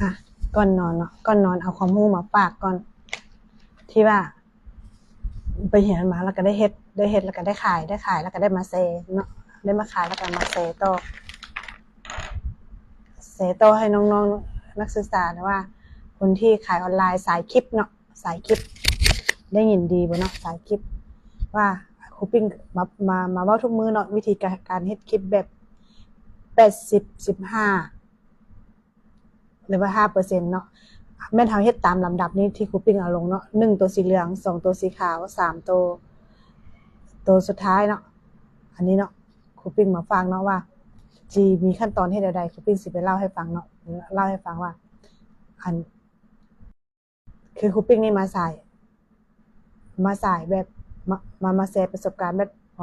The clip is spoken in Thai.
อ่ะก่อนนอนเนาะก่อนนอนเอาความรู้มาฝากก่อนที่ว่าไปเหียนมาแล้วก็ได้เฮ็ดแล้วก็ได้ขายแล้วก็ได้มาเซเนาะได้มาขายแล้วก็มาเซต่อให้น้องๆนักศึกษานะว่าคนที่ขายออนไลน์สายคลิปเนาะสายคลิปได้ยินดีบ่เนาะสายคลิปว่าครูปิ้งมาเว้าทุกมื้อเนาะวิธีการเฮ็ดคลิปแบบ80 15หรือว่า5%เนาะแม่นเฮาเฮ็ดตามลำดับนี้ที่ครูปิ้งเอาลงเนาะ1ตัวสีเหลือง2ตัวสีขาว3ตัวสุดท้ายเนาะอันนี้เนาะครูปิ้งมาฟังเนาะว่าจีมีขั้นตอนเฮ็ดใดๆครูปิ้งสิไปเล่าให้ฟังเนาะเล่าให้ฟังว่าอันคือครูปิ้งนี่มาสายแบบมาแชร์ประสบการณ์แบบ